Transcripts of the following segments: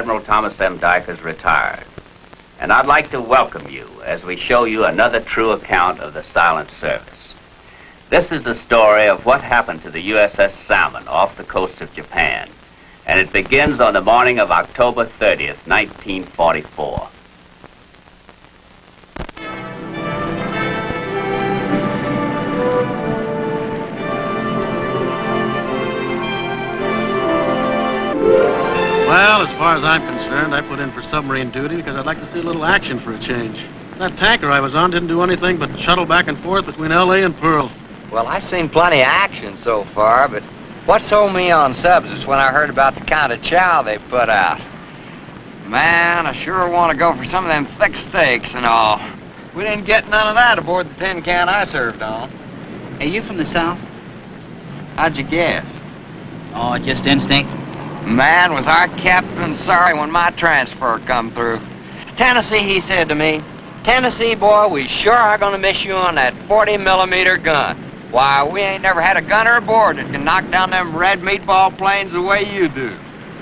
Admiral Thomas M. Dyke is retired, and I'd like to welcome you as we show you another true account of the silent service. This is the story of what happened to the USS Salmon off the coast of Japan, and it begins on the morning of October 30th, 1944. Well, as far as I'm concerned, I put in for submarine duty because I'd like to see a little action for a change. That tanker I was on didn't do anything but shuttle back and forth between L.A. and Pearl. Well, I've seen plenty of action so far, but what sold me on subs is when I heard about the kind of chow they put out. Man, I sure want to go for some of them thick steaks and all. We didn't get none of that aboard the tin can I served on. Are you from the South? How'd you guess? Oh, just instinct. Man, was our captain sorry when my transfer come through. Tennessee, he said to me, Tennessee, boy, we sure are going to miss you on that 40-millimeter gun. Why, we ain't never had a gunner aboard that can knock down them red meatball planes the way you do.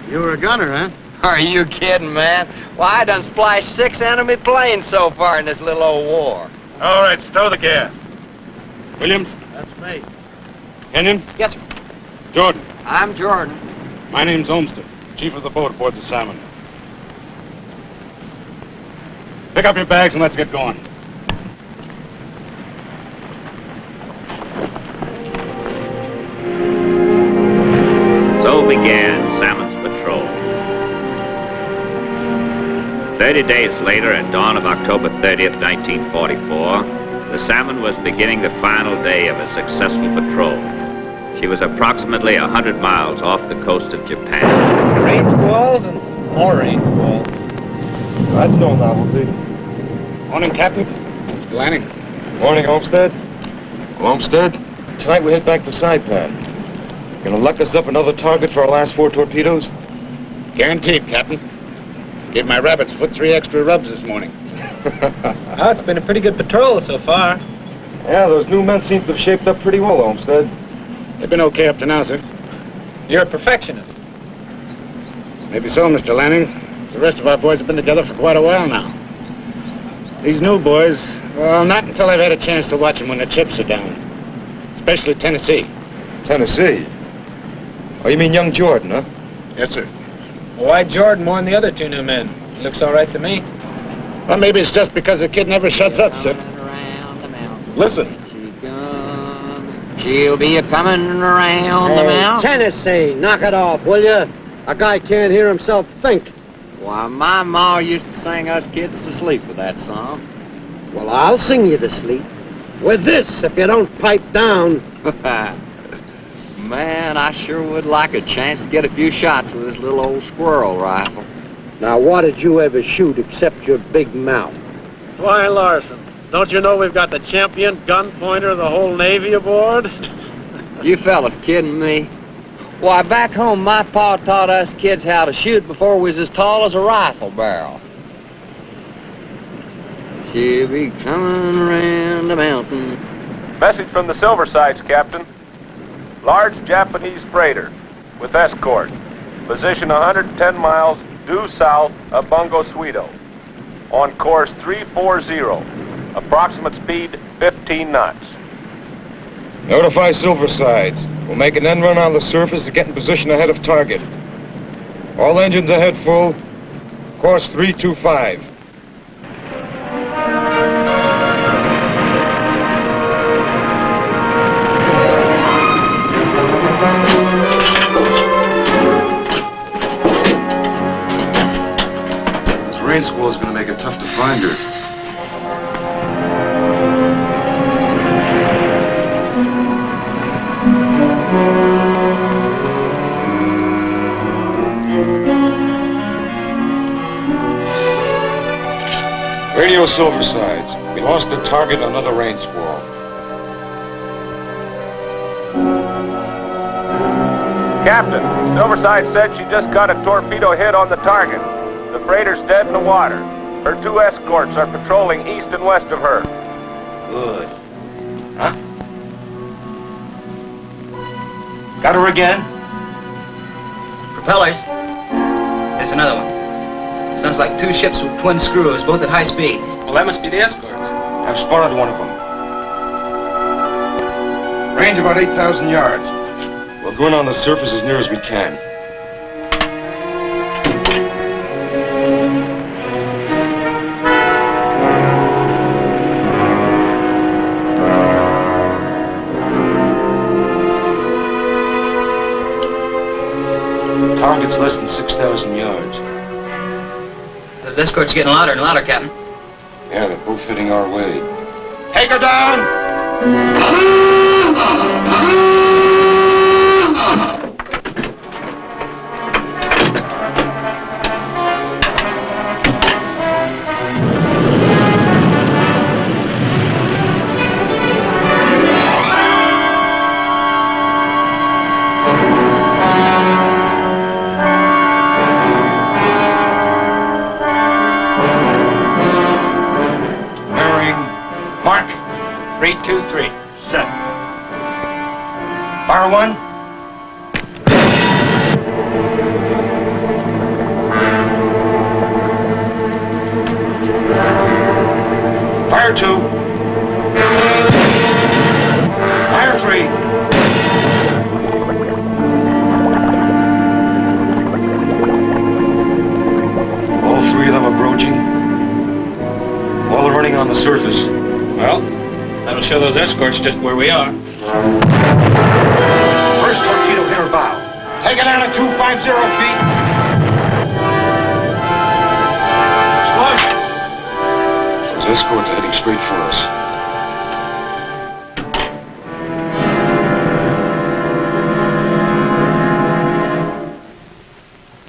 You were a gunner, huh? Are you kidding, man? Why, I done splashed 6 enemy planes so far in this little old war. All right, stow the gas. Williams? That's me. Kenyon? Yes, sir. Jordan? I'm Jordan. My name's Olmsted, chief of the boat aboard the Salmon. Pick up your bags and let's get going. So began Salmon's patrol. 30 days later, at dawn of October 30th, 1944, the Salmon was beginning the final day of a successful patrol. She was approximately 100 miles off the coast of Japan. Rain squalls and more rain squalls. That's no novelty. Morning, Captain. Mr. Lanning. Morning, Olmsted. Olmsted? Tonight we head back to Saipan. Gonna luck us up another target for our last 4 torpedoes? Guaranteed, Captain. Gave my rabbit's foot 3 extra rubs this morning. Oh, it's been a pretty good patrol so far. Yeah, those new men seem to have shaped up pretty well, Olmsted. They've been okay up to now, sir. You're a perfectionist. Maybe so, Mr. Lanning. The rest of our boys have been together for quite a while now. These new boys, well, not until I've had a chance to watch them when the chips are down. Especially Tennessee. Tennessee? Oh, you mean young Jordan, huh? Yes, sir. Why Jordan more than the other 2 new men? He looks all right to me. Well, maybe it's just because the kid never shuts up, sir. Listen. She'll be a-coming around the mountain. Tennessee, knock it off, will you? A guy can't hear himself think. Why, my ma used to sing us kids to sleep with that song. Well, I'll sing you to sleep. With this, if you don't pipe down. Man, I sure would like a chance to get a few shots with this little old squirrel rifle. Now, what did you ever shoot except your big mouth? Why, Larson, don't you know we've got the champion gun pointer of the whole Navy aboard? You fellas kidding me? Why, back home, my pa taught us kids how to shoot before we was as tall as a rifle barrel. She'll be coming around the mountain. Message from the Silver Sides, Captain. Large Japanese freighter with escort. Position 110 miles due south of Bungo Suido. On course 340. Approximate speed 15 knots. Notify Silversides. We'll make an end run on the surface to get in position ahead of target. All engines ahead full. Course 325. This rain squall is going to make it tough to find her. Radio Silversides. We lost the target, another rain squall. Captain, Silverside said she just got a torpedo hit on the target. The freighter's dead in the water. Her 2 escorts are patrolling east and west of her. Good. Huh? Got her again? Propellers. There's another one. Sounds like two ships with twin screws, both at high speed. Well, that must be the escorts. I've spotted one of them. Range about 8,000 yards. We'll go in on the surface as near as we can. Target's less than 6,000 yards. Those escorts are getting louder and louder, Captain. Yeah, they're both heading our way. Take her down! Mark. 323. Set. Fire one. Fire two. Fire three. All three of them are broaching. All are running on the surface. Well, that'll show those escorts just where we are. First torpedo hit her bow. Take it down at 250 feet. Explosion! Those escorts are heading straight for us.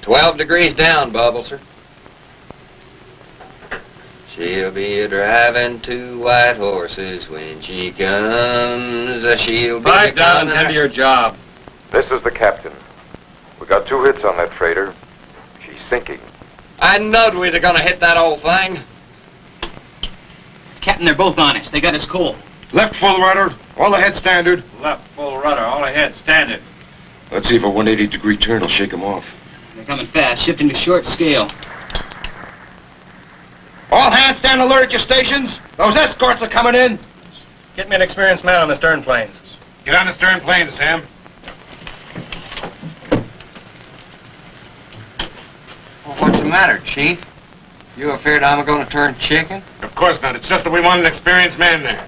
"12 degrees down, Bubble, sir. She'll be driving two white horses when she comes. She'll be Pipe down and coming- tend to your job. This is the captain. We got 2 hits on that freighter. She's sinking. I knowed we was gonna hit that old thing. Captain, they're both on us. They got us cool. Left full rudder, all ahead standard. Left full rudder, all ahead, standard. Let's see if a 180-degree turn will shake them off. They're coming fast, shifting to short scale. All hands stand alert at your stations. Those escorts are coming in. Get me an experienced man on the stern planes. Get on the stern plane, Sam. Well, what's the matter, Chief? You afraid I'm gonna turn chicken? Of course not. It's just that we want an experienced man there.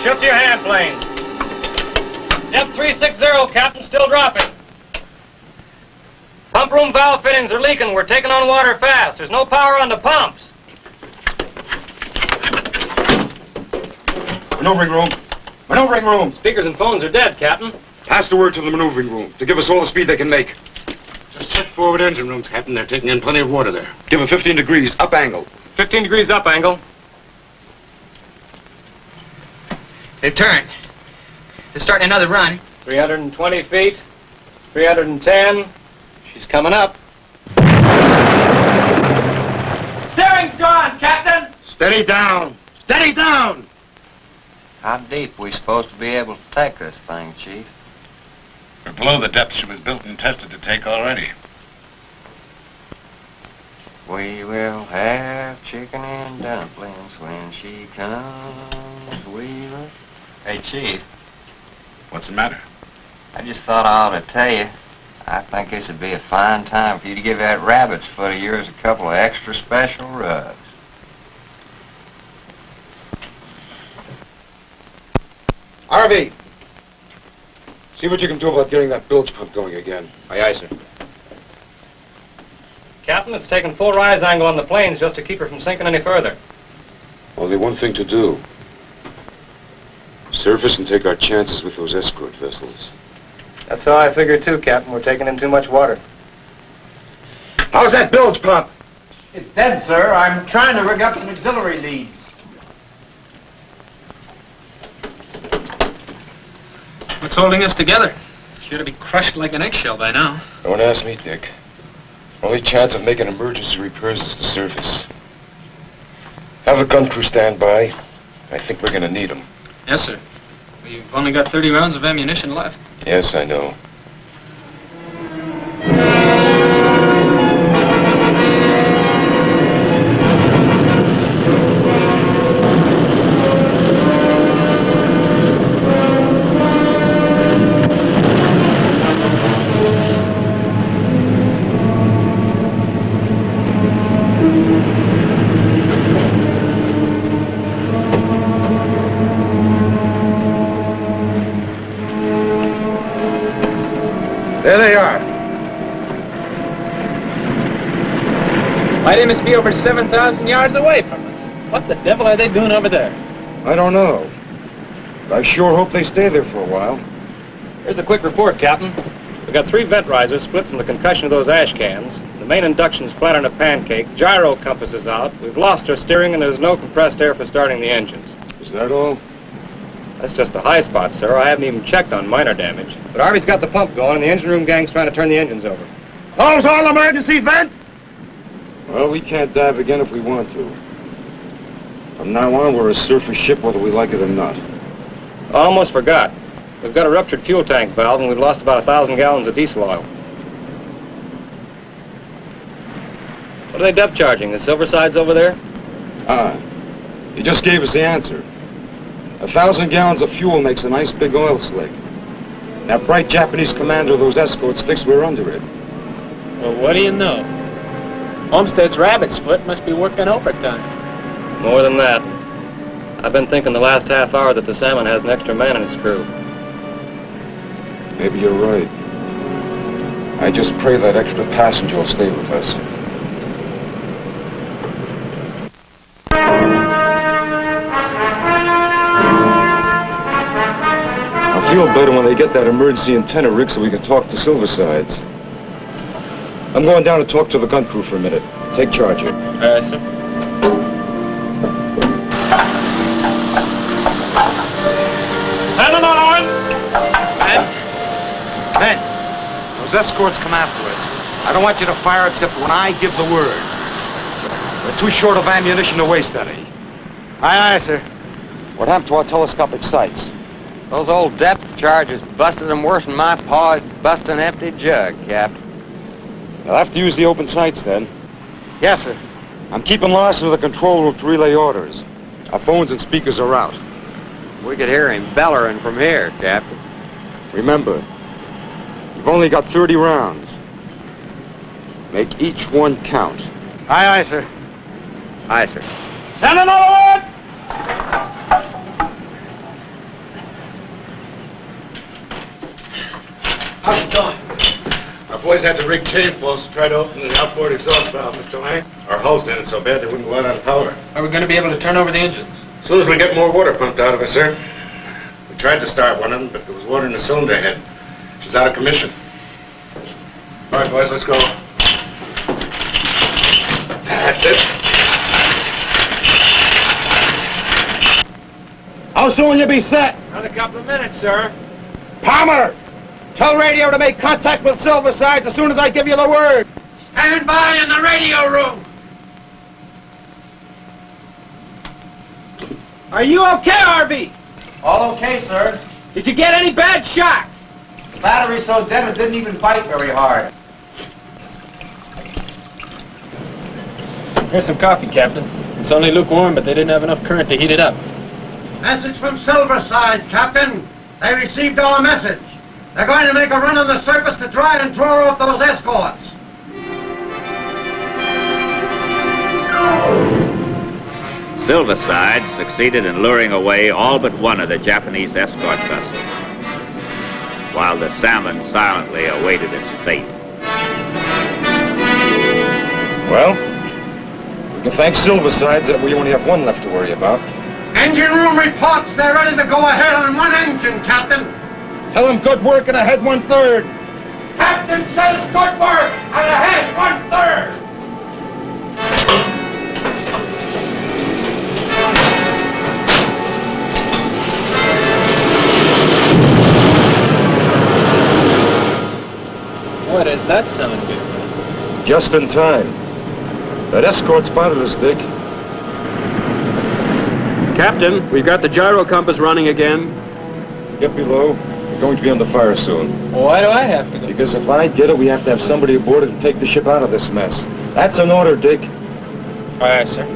Shift to your hand planes. Depth 360, Captain, still dropping. Pump room valve fittings are leaking. We're taking on water fast. There's no power on the pumps. Maneuvering room. Maneuvering room. Speakers and phones are dead, Captain. Pass the word to the maneuvering room to give us all the speed they can make. Just check forward engine rooms, Captain. They're taking in plenty of water there. Give them 15 degrees, up angle. 15 degrees up angle. They've turned. They're starting another run. 320 feet. 310. She's coming up. Steering's gone, Captain! Steady down. Steady down. How deep we supposed to be able to take this thing, Chief? We're below the depth she was built and tested to take already. We will have chicken and dumplings when she comes. We will... Hey, Chief. What's the matter? I just thought I ought to tell you. I think this would be a fine time for you to give that rabbit's foot of yours a couple of extra special rubs. RV! See what you can do about getting that bilge pump going again. Aye, aye, sir. Captain, it's taken full rise angle on the planes just to keep her from sinking any further. Only one thing to do. Surface and take our chances with those escort vessels. That's how I figured too, Captain. We're taking in too much water. How's that bilge pump? It's dead, sir. I'm trying to rig up some auxiliary leads. holding us together. Should have been crushed like an eggshell by now. Don't ask me, Dick. Only chance of making emergency repairs is the surface. Have a gun crew stand by. I think we're gonna need them. Yes, sir. We've only got 30 rounds of ammunition left. Yes, I know. There they are. Why, they must be over 7,000 yards away from us. What the devil are they doing over there? I don't know. But I sure hope they stay there for a while. Here's a quick report, Captain. We got 3 vent risers split from the concussion of those ash cans. The main induction's flat on a pancake. Gyro compass is out. We've lost our steering, and there's no compressed air for starting the engines. Is that all? That's just the high spot, sir. I haven't even checked on minor damage. But Harvey's got the pump going, and the engine room gang's trying to turn the engines over. Close all emergency vent! Well, we can't dive again if we want to. From now on, we're a surface ship whether we like it or not. I almost forgot. We've got a ruptured fuel tank valve, and we've lost about 1,000 gallons of diesel oil. What are they depth charging? The Silversides over there? He just gave us the answer. 1,000 gallons of fuel makes a nice big oil slick. That bright Japanese commander of those escorts thinks we're under it. Well, what do you know? Homestead's rabbit's foot must be working overtime. More than that. I've been thinking the last half hour that the Salmon has an extra man in its crew. Maybe you're right. I just pray that extra passenger will stay with us. I'll feel better when they get that emergency antenna rig so we can talk to Silversides. I'm going down to talk to the gun crew for a minute. Take charge here. Sir. Send another one! Men, those escorts come after us. I don't want you to fire except when I give the word. We're too short of ammunition to waste any. Aye, aye, sir. What happened to our telescopic sights? Those old depth charges busted them worse than my paw'd bust an empty jug, Captain. I'll have to use the open sights then. Yes, sir. I'm keeping Larson to the control room to relay orders. Our phones and speakers are out. We could hear him bellering from here, Captain. Remember, you've only got 30 rounds. Make each one count. Aye, aye, sir. Aye, sir. Send another one! How's it going? Our boys had to rig chain flows to try to open the outboard exhaust valve, Mr. Lang. Our hull's in it so bad they wouldn't go out on power. Are we going to be able to turn over the engines? As soon as we get more water pumped out of it, sir. We tried to start one of them, but there was water in the cylinder head. She's out of commission. All right, boys, let's go. That's it. How soon will you be set? Another couple of minutes, sir. Palmer! Tell radio to make contact with Silversides as soon as I give you the word. Stand by in the radio room. Are you okay, Harvey? All okay, sir. Did you get any bad shocks? The battery's so dead it didn't even bite very hard. Here's some coffee, Captain. It's only lukewarm, but they didn't have enough current to heat it up. Message from Silversides, Captain. They received our message. They're going to make a run on the surface to try and throw off those escorts. Silverside succeeded in luring away all but one of the Japanese escort vessels, while the Salmon silently awaited its fate. Well, we can thank Silversides that we only have one left to worry about. Engine room reports they're ready to go ahead on one engine, Captain. Tell them good work and ahead 1/3. Captain says good work and ahead 1/3. That's sounding good. Just in time. That escort spotted us, Dick. Captain, we've got the gyro compass running again. Get below. We're going to be under fire soon. Why do I have to go? Because if I get it, we have to have somebody aboard it to take the ship out of this mess. That's an order, Dick. Aye, sir.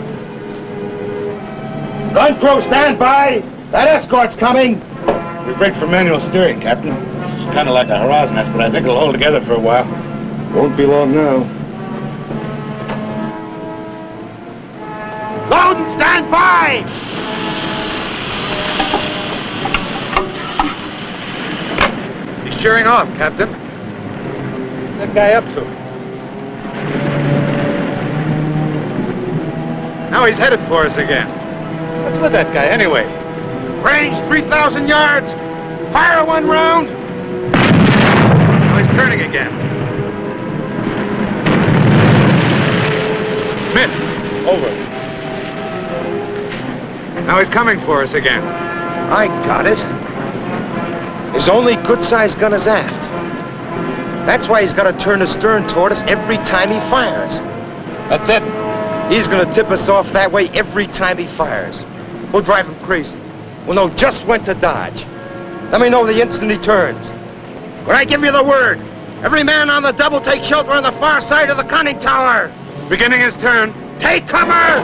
Gun crew, stand by! That escort's coming! We've rigged for manual steering, Captain. It's kind of like a harass nest, but I think it'll hold together for a while. Won't be long now. Load and stand by! He's shearing off, Captain. What's that guy up to? Now he's headed for us again. What's with that guy, anyway? Range 3,000 yards! Fire one round! Now he's turning again. Missed. Over. Now he's coming for us again. I got it. His only good-sized gun is aft. That's why he's got to turn the stern toward us every time he fires. That's it. He's going to tip us off that way every time he fires. We'll drive him crazy. We'll know just when to dodge. Let me know the instant he turns. When I give you the word, every man on the double take shelter on the far side of the conning tower. Beginning his turn. Take cover!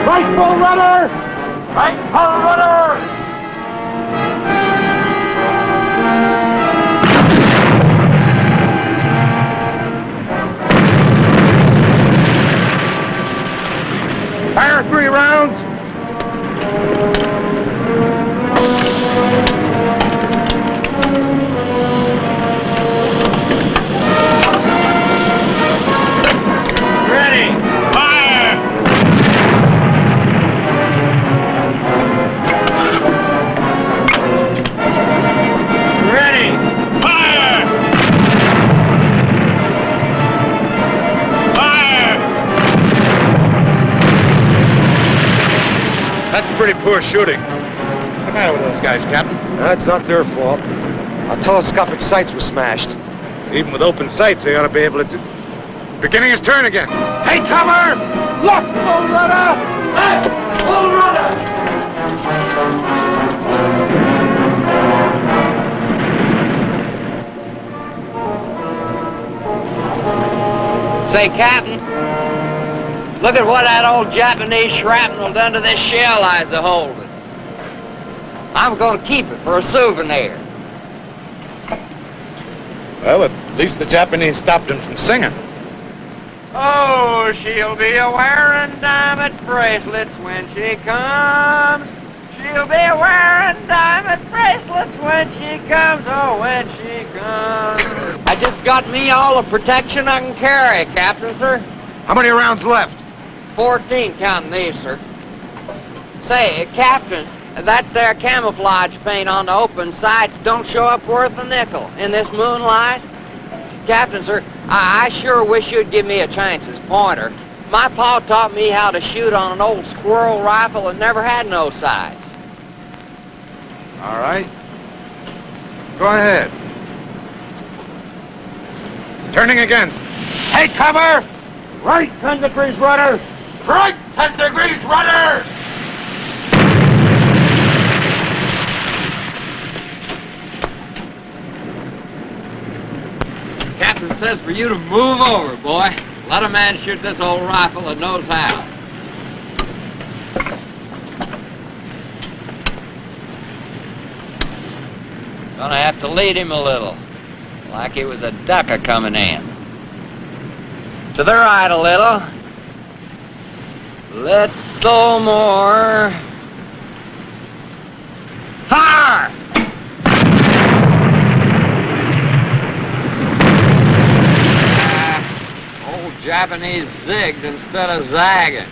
Right full rudder! Right full rudder! Fire 3 rounds! Ready! Fire! Ready! Fire! Fire! That's pretty poor shooting. What's the matter with those guys, Captain? That's not their fault. Our telescopic sights were smashed. Even with open sights, they ought to be able to... Beginning his turn again. Take cover! Left full rudder! Left full rudder! Say, Captain, look at what that old Japanese shrapnel done to this shell I was a-holding. I'm going to keep it for a souvenir. Well, at least the Japanese stopped him from singing. Oh, she'll be a-wearing diamond bracelets when she comes. She'll be a-wearing diamond bracelets when she comes. Oh, when she comes. I just got me all the protection I can carry, Captain, sir. How many rounds left? 14 counting these, sir. Say, Captain, that there camouflage paint on the open sights don't show up worth a nickel in this moonlight. Captain, sir, I sure wish you'd give me a chance as pointer. My pa taught me how to shoot on an old squirrel rifle that never had no sights. All right. Go ahead. Turning again. Take cover! Right 10 degrees rudder! Right 10 degrees rudder! Captain says for you to move over, boy. Let a man shoot this old rifle that knows how. Gonna have to lead him a little, like he was a duck a-coming in. To the right a little. Little more. Fire! Old Japanese zigged instead of zagging.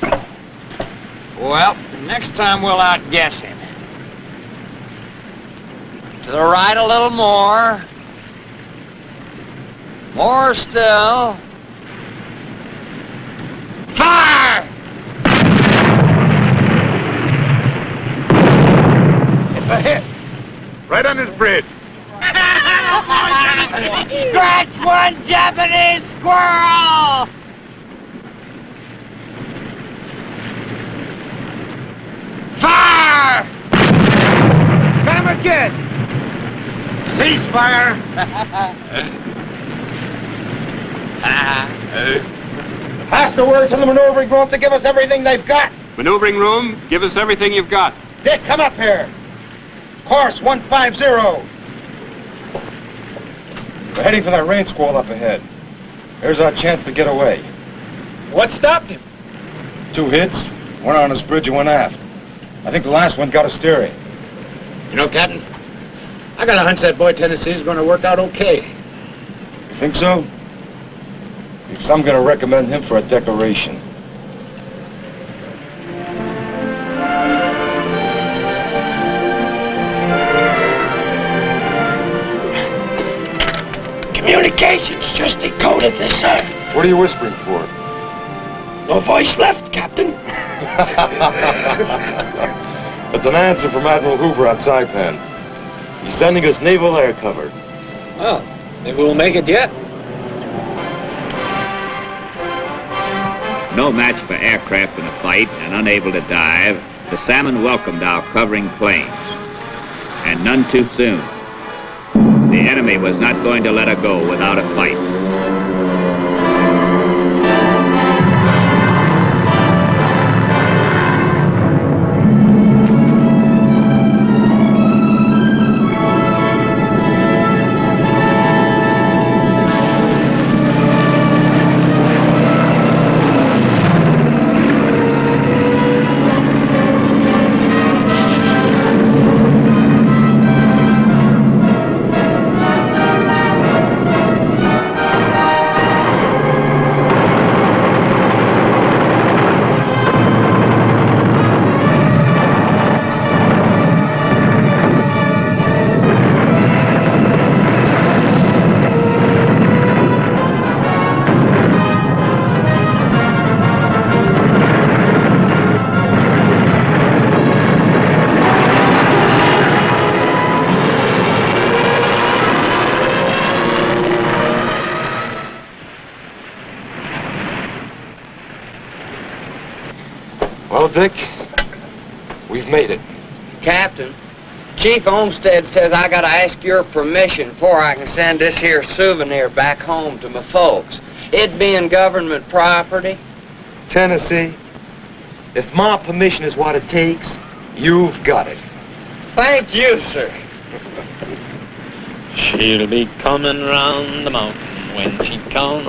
Well, next time we'll outguess him. To the right a little more. More still. Fire! Right on his bridge. Scratch one Japanese squirrel! Fire! Got him again! Ceasefire! Pass the word to the maneuvering room to give us everything they've got. Maneuvering room, give us everything you've got. Dick, come up here. Course 150. We're heading for that rain squall up ahead. Here's our chance to get away. What stopped him? 2 hits, one on his bridge and one aft. I think the last one got us steering. You know, Captain, I got a hunch that boy Tennessee's going to work out okay. You think so? Because I'm going to recommend him for a decoration. Communications just decoded this, sir. What are you whispering for? No voice left, Captain. It's an answer from Admiral Hoover on Saipan. He's sending us naval air cover. Oh, maybe we'll make it yet. No match for aircraft in a fight and unable to dive, the Salmon welcomed our covering planes. And none too soon. The enemy was not going to let her go without a fight. Well, Dick, we've made it. Captain, Chief Olmsted says I gotta ask your permission before I can send this here souvenir back home to my folks. It being government property. Tennessee, if my permission is what it takes, you've got it. Thank you, sir. She'll be coming round the mountain when she comes.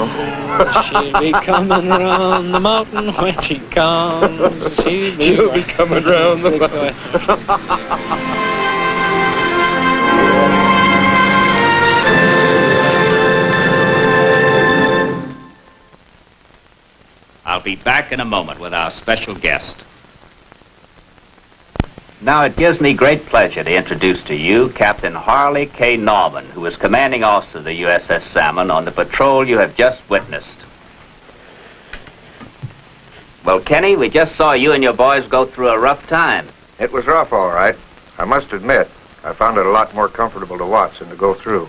She'll be coming round the mountain when she comes. She'll be coming round the mountain. I'll be back in a moment with our special guest. Now it gives me great pleasure to introduce to you Captain Harley K. Norman, who is commanding officer of the USS Salmon on the patrol you have just witnessed. Well, Kenny, we just saw you and your boys go through a rough time. It was rough, all right. I must admit, I found it a lot more comfortable to watch than to go through.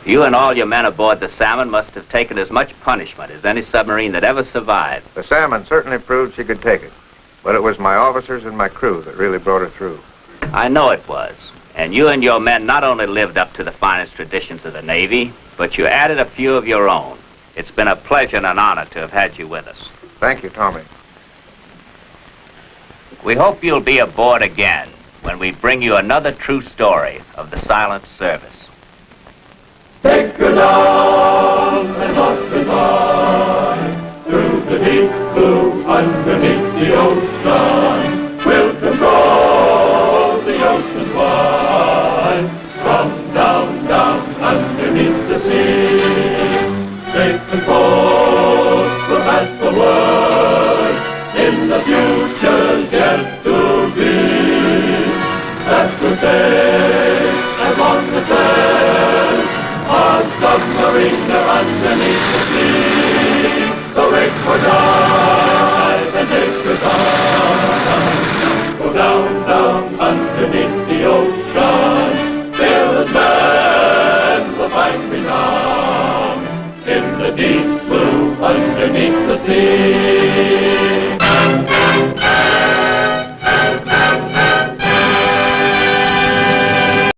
You and all your men aboard the Salmon must have taken as much punishment as any submarine that ever survived. The Salmon certainly proved she could take it. But it was my officers and my crew that really brought her through. I know it was. And you and your men not only lived up to the finest traditions of the Navy, but you added a few of your own. It's been a pleasure and an honor to have had you with us. Thank you, Tommy. We hope you'll be aboard again when we bring you another true story of the silent service. Take her down and lock goodbye through the deep blue underneath the ocean. We'll control the ocean wide from down, down underneath the sea. Take course will pass the word in the future's yet to be. That we'll stay as long as there's a submarine there underneath the sea. So rig for dive and take your time. Go down, down underneath the ocean. underneath the sea.